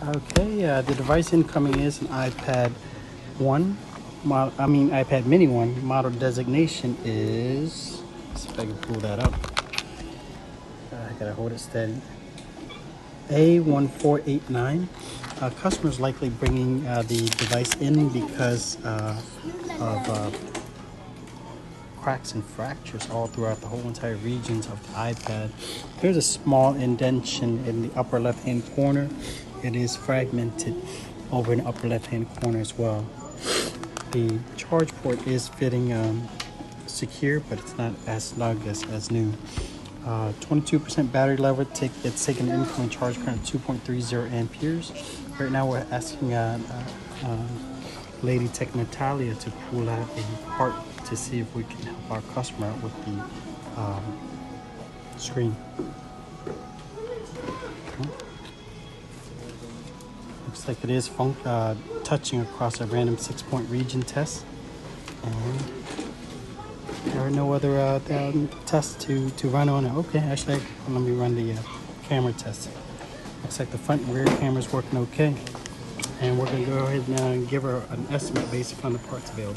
Okay, the device incoming is an iPad 1. iPad mini 1. Model designation is, let's see if I can pull that up. I gotta hold it steady. A1489. Customers likely bringing the device in because of cracks and fractures all throughout the whole entire regions of the iPad. There's a small indention in the upper left hand corner. It is fragmented over in the upper left hand corner as well. The charge port is fitting secure, but it's not as snug as new. 22% battery level. It's taking an incoming charge current of 2.30 amperes. Right now we're asking Lady Tech Natalia to pull out a part to see if we can help our customer out with the screen. Okay. Looks like it is touching across a random 6-point region test, and there are no other tests to run on it. Okay, actually, let me run the camera test. Looks like the front and rear camera is working okay, and we're going to go ahead and give her an estimate based upon the parts available.